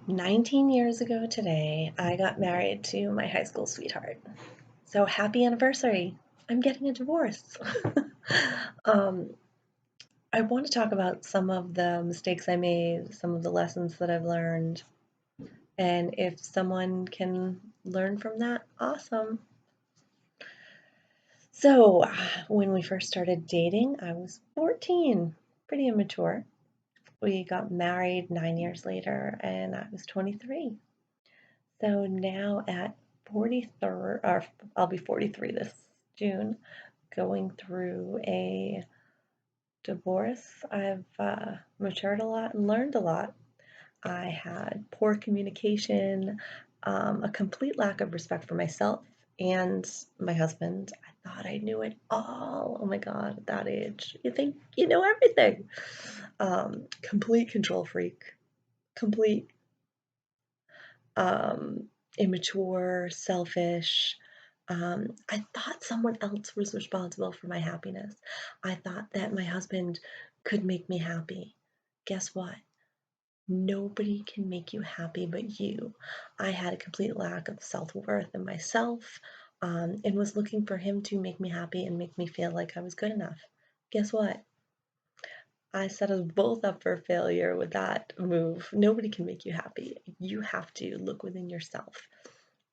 19 years ago today, I got married to my high school sweetheart. So happy anniversary! I'm getting a divorce. um, I want to talk about some of the mistakes I made, some of the lessons that I've learned, and if someone can learn from that, awesome. So, when we first started dating, I was 14, pretty immature. We got married 9 years later, and I was 23. So now at 43, or I'll be 43 this June, going through a divorce. I've matured a lot and learned a lot. I had poor communication, a complete lack of respect for myself and my husband. I thought I knew it all. Oh my God, at that age, you think you know everything. Complete control freak, complete um, immature, selfish. I thought someone else was responsible for my happiness. I thought that my husband could make me happy. Guess what? Nobody can make you happy but you. I had a complete lack of self worth in myself, and was looking for him to make me happy and make me feel like I was good enough. Guess what? I set us both up for failure with that move. Nobody can make you happy. You have to look within yourself.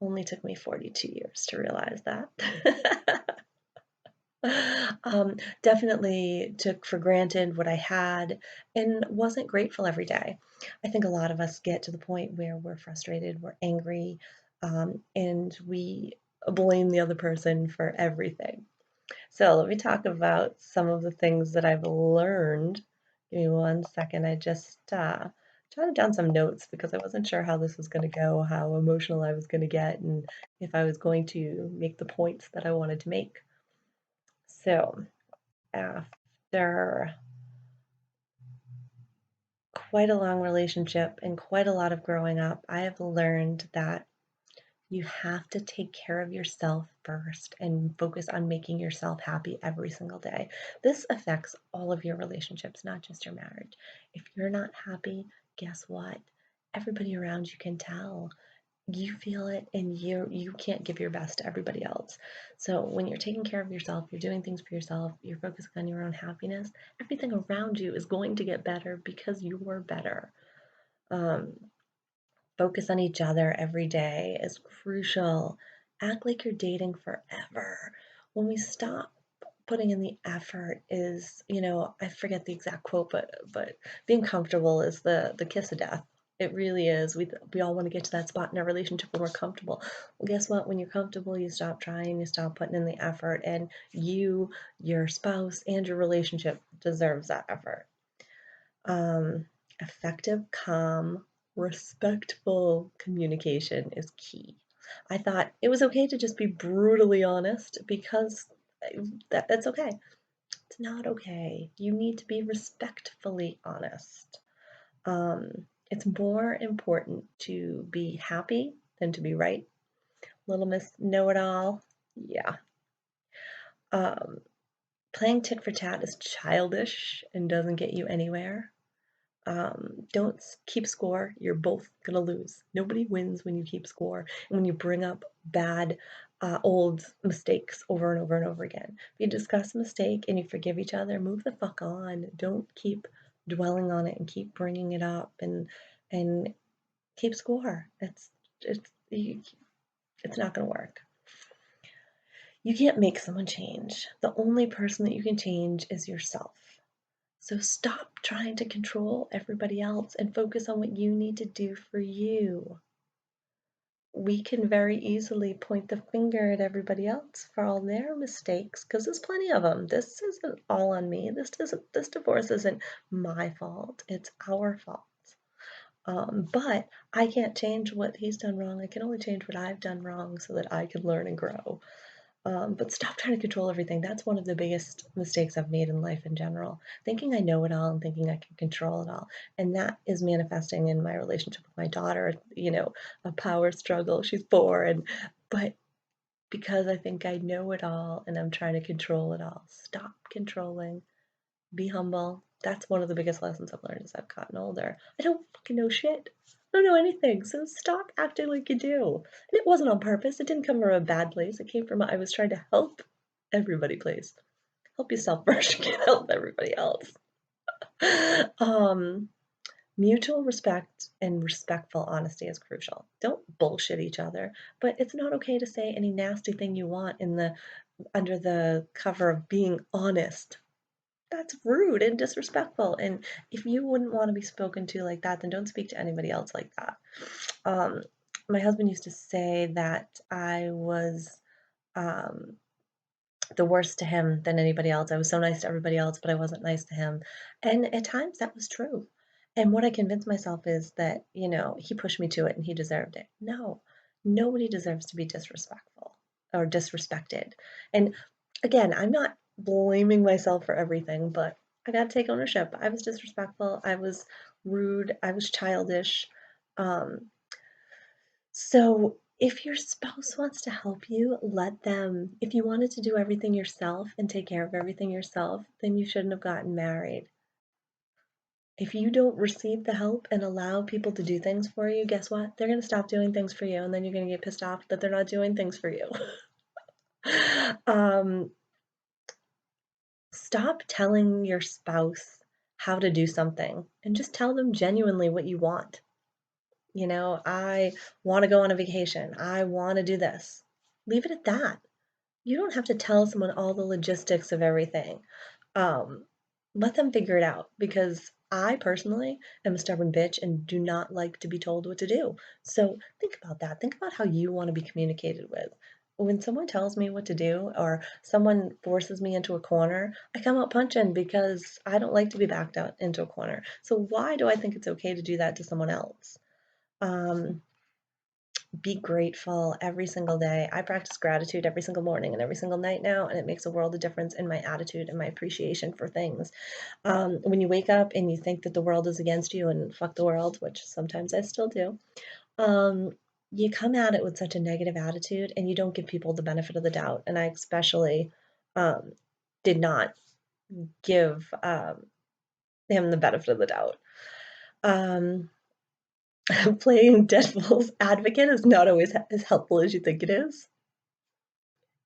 Only took me 42 years to realize that. Definitely took for granted what I had and wasn't grateful every day. I think a lot of us get to the point where we're frustrated, we're angry, and we blame the other person for everything. So let me talk about some of the things that I've learned. Give me one second. I just jotted down some notes because I wasn't sure how this was going to go, how emotional I was going to get, and if I was going to make the points that I wanted to make. So after quite a long relationship and quite a lot of growing up, I have learned that you have to take care of yourself first and focus on making yourself happy every single day. This affects all of your relationships, not just your marriage. If you're not happy, guess what? Everybody around you can tell. You feel it and you can't give your best to everybody else. So when you're taking care of yourself, you're doing things for yourself, you're focusing on your own happiness, everything around you is going to get better because you're better. Um, Focus on each other every day is crucial. Act like you're dating forever. When we stop putting in the effort is, I forget the exact quote, but being comfortable is the kiss of death. It really is. We all want to get to that spot in our relationship when we're comfortable. Well, guess what? When you're comfortable, you stop trying, you stop putting in the effort, and your spouse, and your relationship deserves that effort. Um, Effective, calm, respectful communication is key. I thought it was okay to just be brutally honest because that's okay. It's not okay. You need to be respectfully honest. It's more important to be happy than to be right. Little Miss Know It All. Yeah. Um, Playing tit for tat is childish and doesn't get you anywhere. Don't keep score. You're both gonna lose. Nobody wins when you keep score and when you bring up bad, old mistakes over and over and over again. If you discuss a mistake and you forgive each other, move the fuck on. Don't keep dwelling on it and keep bringing it up and keep score. It's not gonna work. You can't make someone change. The only person that you can change is yourself. So stop trying to control everybody else and focus on what you need to do for you. We can very easily point the finger at everybody else for all their mistakes because there's plenty of them. This isn't all on me. This divorce isn't my fault. It's our fault. But I can't change what he's done wrong. I can only change what I've done wrong so that I can learn and grow. But stop trying to control everything. That's one of the biggest mistakes I've made in life in general. Thinking I know it all and thinking I can control it all. And that is manifesting in my relationship with my daughter, a power struggle. She's 4 but because I think I know it all and I'm trying to control it all. Stop controlling. Be humble. That's one of the biggest lessons I've learned as I've gotten older. I don't fucking know shit. I don't know anything, so stop acting like you do. And it wasn't on purpose. It didn't come from a bad place. It came from I was trying to help everybody, please. Help yourself first. You can't help everybody else. Um, Mutual respect and respectful honesty is crucial. Don't bullshit each other, but it's not okay to say any nasty thing you want in the under the cover of being honest. That's rude and disrespectful. And if you wouldn't want to be spoken to like that, then don't speak to anybody else like that. Um, my husband used to say that I was um, the worst to him than anybody else. I was so nice to everybody else, but I wasn't nice to him. And at times that was true. And what I convinced myself is that, he pushed me to it and he deserved it. No, nobody deserves to be disrespectful or disrespected. And again, I'm not blaming myself for everything, but I got to take ownership. I was disrespectful. I was rude. I was childish. Um, so if your spouse wants to help you, let them. If you wanted to do everything yourself and take care of everything yourself, then you shouldn't have gotten married. If you don't receive the help and allow people to do things for you, guess what? They're going to stop doing things for you, and then you're going to get pissed off that they're not doing things for you. um, Stop telling your spouse how to do something and just tell them genuinely what you want. I want to go on a vacation. I want to do this. Leave it at that. You don't have to tell someone all the logistics of everything. Um, Let them figure it out because I personally am a stubborn bitch and do not like to be told what to do. So think about that. Think about how you want to be communicated with. When someone tells me what to do or someone forces me into a corner, I come out punching because I don't like to be backed out into a corner. So why do I think it's okay to do that to someone else? Um, be grateful every single day. I practice gratitude every single morning and every single night now, and it makes a world of difference in my attitude and my appreciation for things. When you wake up and you think that the world is against you and fuck the world, which sometimes I still do, um, you come at it with such a negative attitude and you don't give people the benefit of the doubt. And I especially um, did not give him the benefit of the doubt. Um, Playing devil's advocate is not always as helpful as you think it is.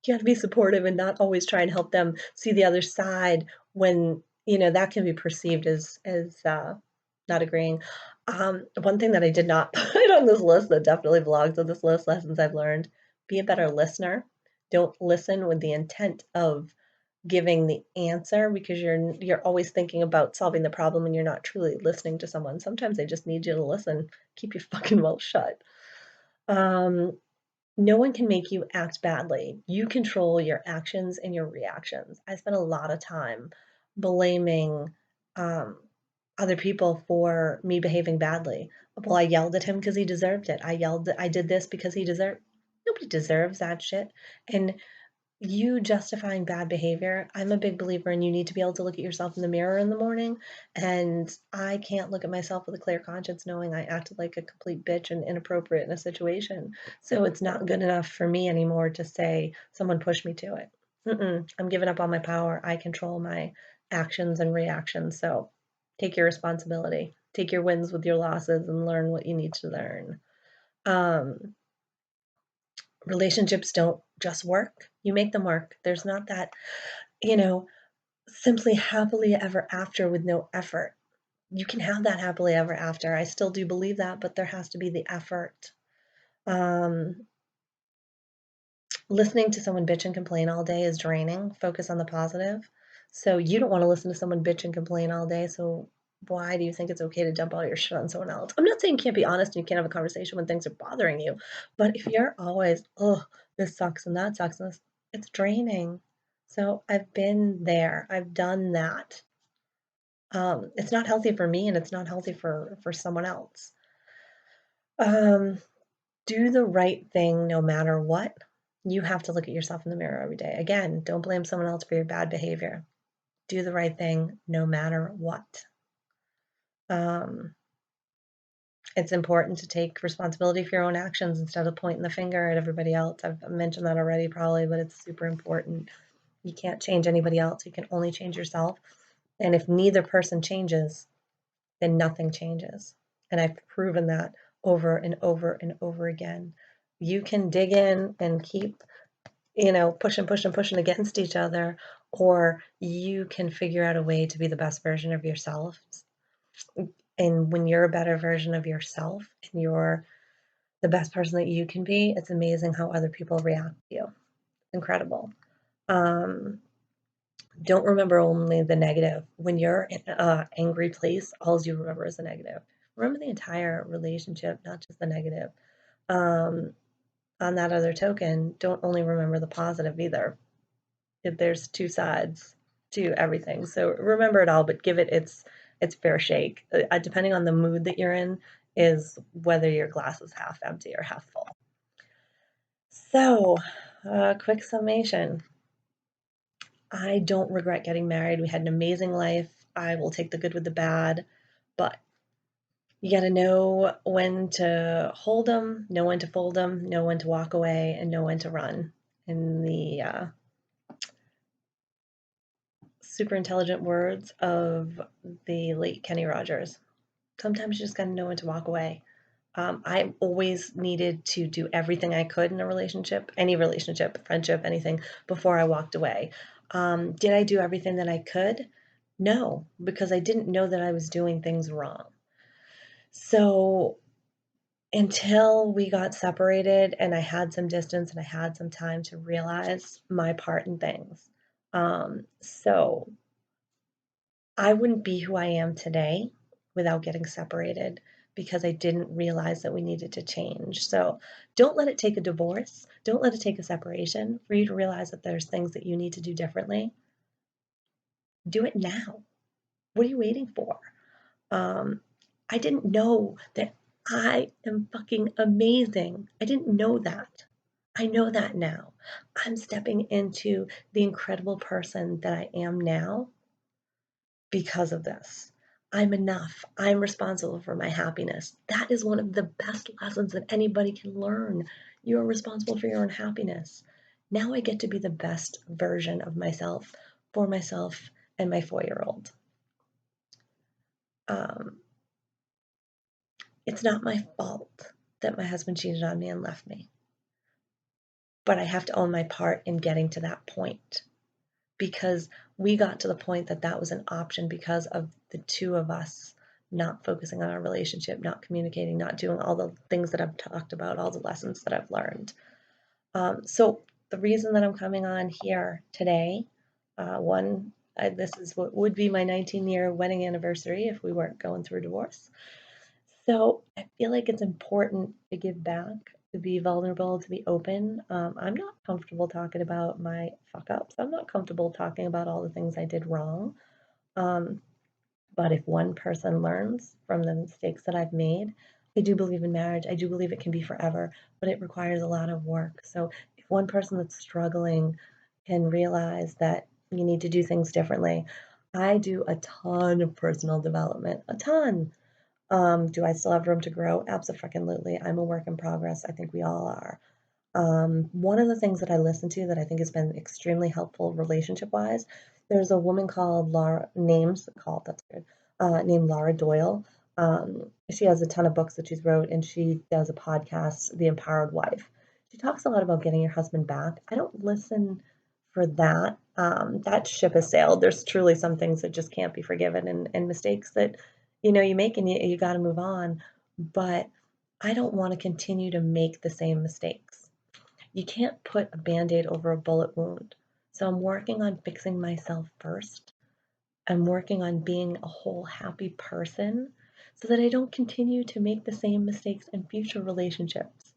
You have to be supportive and not always try and help them see the other side when, that can be perceived as not agreeing. One thing that I did not put on this list that definitely belongs on this list, lessons I've learned, be a better listener. Don't listen with the intent of giving the answer because you're always thinking about solving the problem and you're not truly listening to someone. Sometimes they just need you to listen. Keep your fucking mouth shut. Um, no one can make you act badly. You control your actions and your reactions. I spent a lot of time blaming um, other people for me behaving badly. Well, I yelled at him because he deserved it. I did this because he deserved. Nobody deserves that shit. And you justifying bad behavior, I'm a big believer in you need to be able to look at yourself in the mirror in the morning, and I can't look at myself with a clear conscience knowing I acted like a complete bitch and inappropriate in a situation. So it's not good enough for me anymore to say someone pushed me to it. I'm giving up on my power. I control my actions and reactions. So take your responsibility. Take your wins with your losses and learn what you need to learn. Um, Relationships don't just work, you make them work. There's not that, you know, simply happily ever after with no effort. You can have that happily ever after. I still do believe that, but there has to be the effort. Um, Listening to someone bitch and complain all day is draining. Focus on the positive. So you don't want to listen to someone bitch and complain all day. So why do you think it's okay to dump all your shit on someone else? I'm not saying you can't be honest and you can't have a conversation when things are bothering you, but if you're always, oh, this sucks and that sucks, and this, it's draining. So I've been there. I've done that. It's not healthy for me and it's not healthy for someone else. Um, do the right thing no matter what. You have to look at yourself in the mirror every day. Again, don't blame someone else for your bad behavior. Do the right thing no matter what. Um, it's important to take responsibility for your own actions instead of pointing the finger at everybody else. I've mentioned that already, probably, but it's super important. You can't change anybody else. You can only change yourself. And if neither person changes, then nothing changes. And I've proven that over and over and over again. You can dig in and keep, pushing against each other, or you can figure out a way to be the best version of yourself. And when you're a better version of yourself and you're the best person that you can be, it's amazing how other people react to you. Incredible. Um, don't remember only the negative. When you're in an angry place, all you remember is the negative. Remember the entire relationship, not just the negative. Um, on that other token, don't only remember the positive either. There's two sides to everything. So remember it all, but give it its fair shake. Depending on the mood that you're in, is whether your glass is half empty or half full. So, quick summation. I don't regret getting married. We had an amazing life. I will take the good with the bad, but you got to know when to hold them, know when to fold them, know when to walk away, and know when to run. In the super intelligent words of the late Kenny Rogers, sometimes you just got to know when to walk away. I always needed to do everything I could in a relationship, any relationship, friendship, anything, before I walked away. Did I do everything that I could? No, because I didn't know that I was doing things wrong. So until we got separated and I had some distance and I had some time to realize my part in things. So I wouldn't be who I am today without getting separated because I didn't realize that we needed to change. So don't let it take a divorce. Don't let it take a separation for you to realize that there's things that you need to do differently. Do it now. What are you waiting for? Um, I didn't know that I am fucking amazing. I didn't know that. I know that now. I'm stepping into the incredible person that I am now because of this. I'm enough. I'm responsible for my happiness. That is one of the best lessons that anybody can learn. You are responsible for your own happiness. Now I get to be the best version of myself for myself and my 4-year-old. Um, it's not my fault that my husband cheated on me and left me, but I have to own my part in getting to that point because we got to the point that that was an option because of the two of us not focusing on our relationship, not communicating, not doing all the things that I've talked about, all the lessons that I've learned. So the reason that I'm coming on here today, this is what would be my 19-year wedding anniversary if we weren't going through a divorce. So I feel like it's important to give back, to be vulnerable, to be open. I'm not comfortable talking about my fuck ups. I'm not comfortable talking about all the things I did wrong. Um, but if one person learns from the mistakes that I've made, I do believe in marriage. I do believe it can be forever, but it requires a lot of work. So if one person that's struggling can realize that you need to do things differently, I do a ton of personal development, a ton. Do I still have room to grow? Absolutely. I'm a work in progress. I think we all are. One of the things that I listen to that I think has been extremely helpful relationship wise, there's a woman called that's good, named Laura Doyle. She has a ton of books that she's wrote, and she does a podcast, The Empowered Wife. She talks a lot about getting your husband back. I don't listen for that. That ship has sailed. There's truly some things that just can't be forgiven and mistakes that you make and you got to move on. But I don't want to continue to make the same mistakes. You can't put a band-aid over a bullet wound. So I'm working on fixing myself first. I'm working on being a whole happy person so that I don't continue to make the same mistakes in future relationships.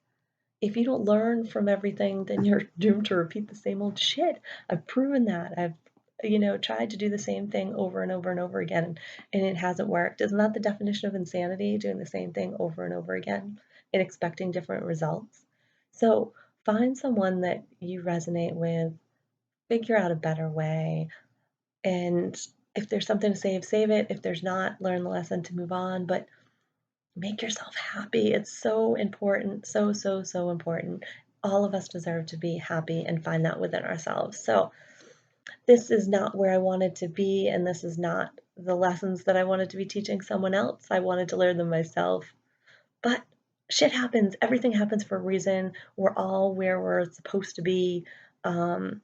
If you don't learn from everything, then you're doomed to repeat the same old shit. I've proven that. I've tried to do the same thing over and over and over again, and it hasn't worked. Isn't that the definition of insanity? Doing the same thing over and over again and expecting different results? So find someone that you resonate with, figure out a better way, and if there's something to save, save it. If there's not, learn the lesson to move on. But make yourself happy. It's so important. So, so, so important. All of us deserve to be happy and find that within ourselves. So this is not where I wanted to be, and this is not the lessons that I wanted to be teaching someone else. I wanted to learn them myself. But shit happens. Everything happens for a reason. We're all where we're supposed to be. Um,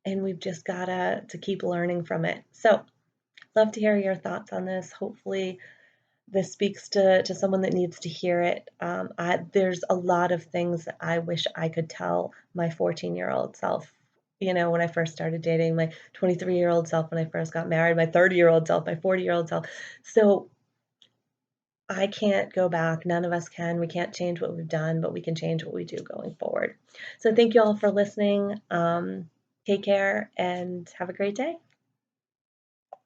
and we've just gotta to keep learning from it. So, love to hear your thoughts on this. Hopefully, this speaks to someone that needs to hear it. There's a lot of things that I wish I could tell my 14-year-old self. When I first started dating, my 23-year-old self when I first got married, my 30-year-old self, my 40-year-old self. So I can't go back. None of us can. We can't change what we've done, but we can change what we do going forward. So thank you all for listening. Take care and have a great day.